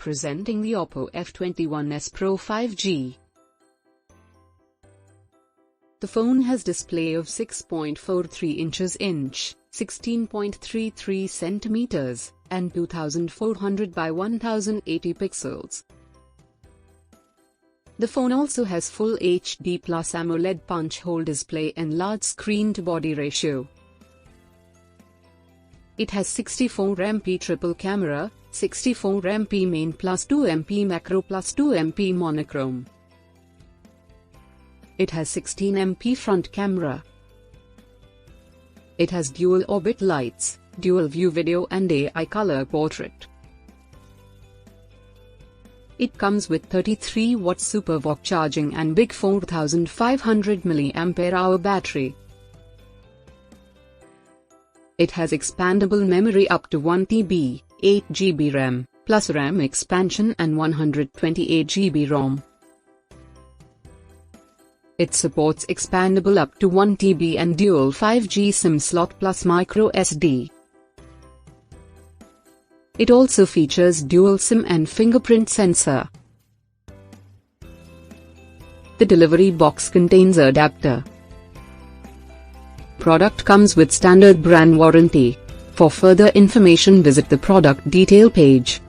Presenting the OPPO f21s Pro 5G. The phone has display of 6.43 inches inch, 16.33 centimeters, and 2400 by 1080 pixels. The phone also has Full HD Plus AMOLED punch hole display and large screen-to-body ratio. It has 64MP triple camera, 64MP main plus 2MP macro plus 2MP monochrome. It has 16MP front camera. It has dual orbit lights, dual view video and AI color portrait. It comes with 33-watt SuperVOOC charging and big 4500 mAh battery. It has expandable memory up to 1 TB, 8 GB RAM, plus RAM expansion and 128 GB ROM. It supports expandable up to 1 TB and dual 5G SIM slot plus micro SD. It also features dual SIM and fingerprint sensor. The delivery box contains adapter. Product comes with standard brand warranty. For further information visit the product detail page.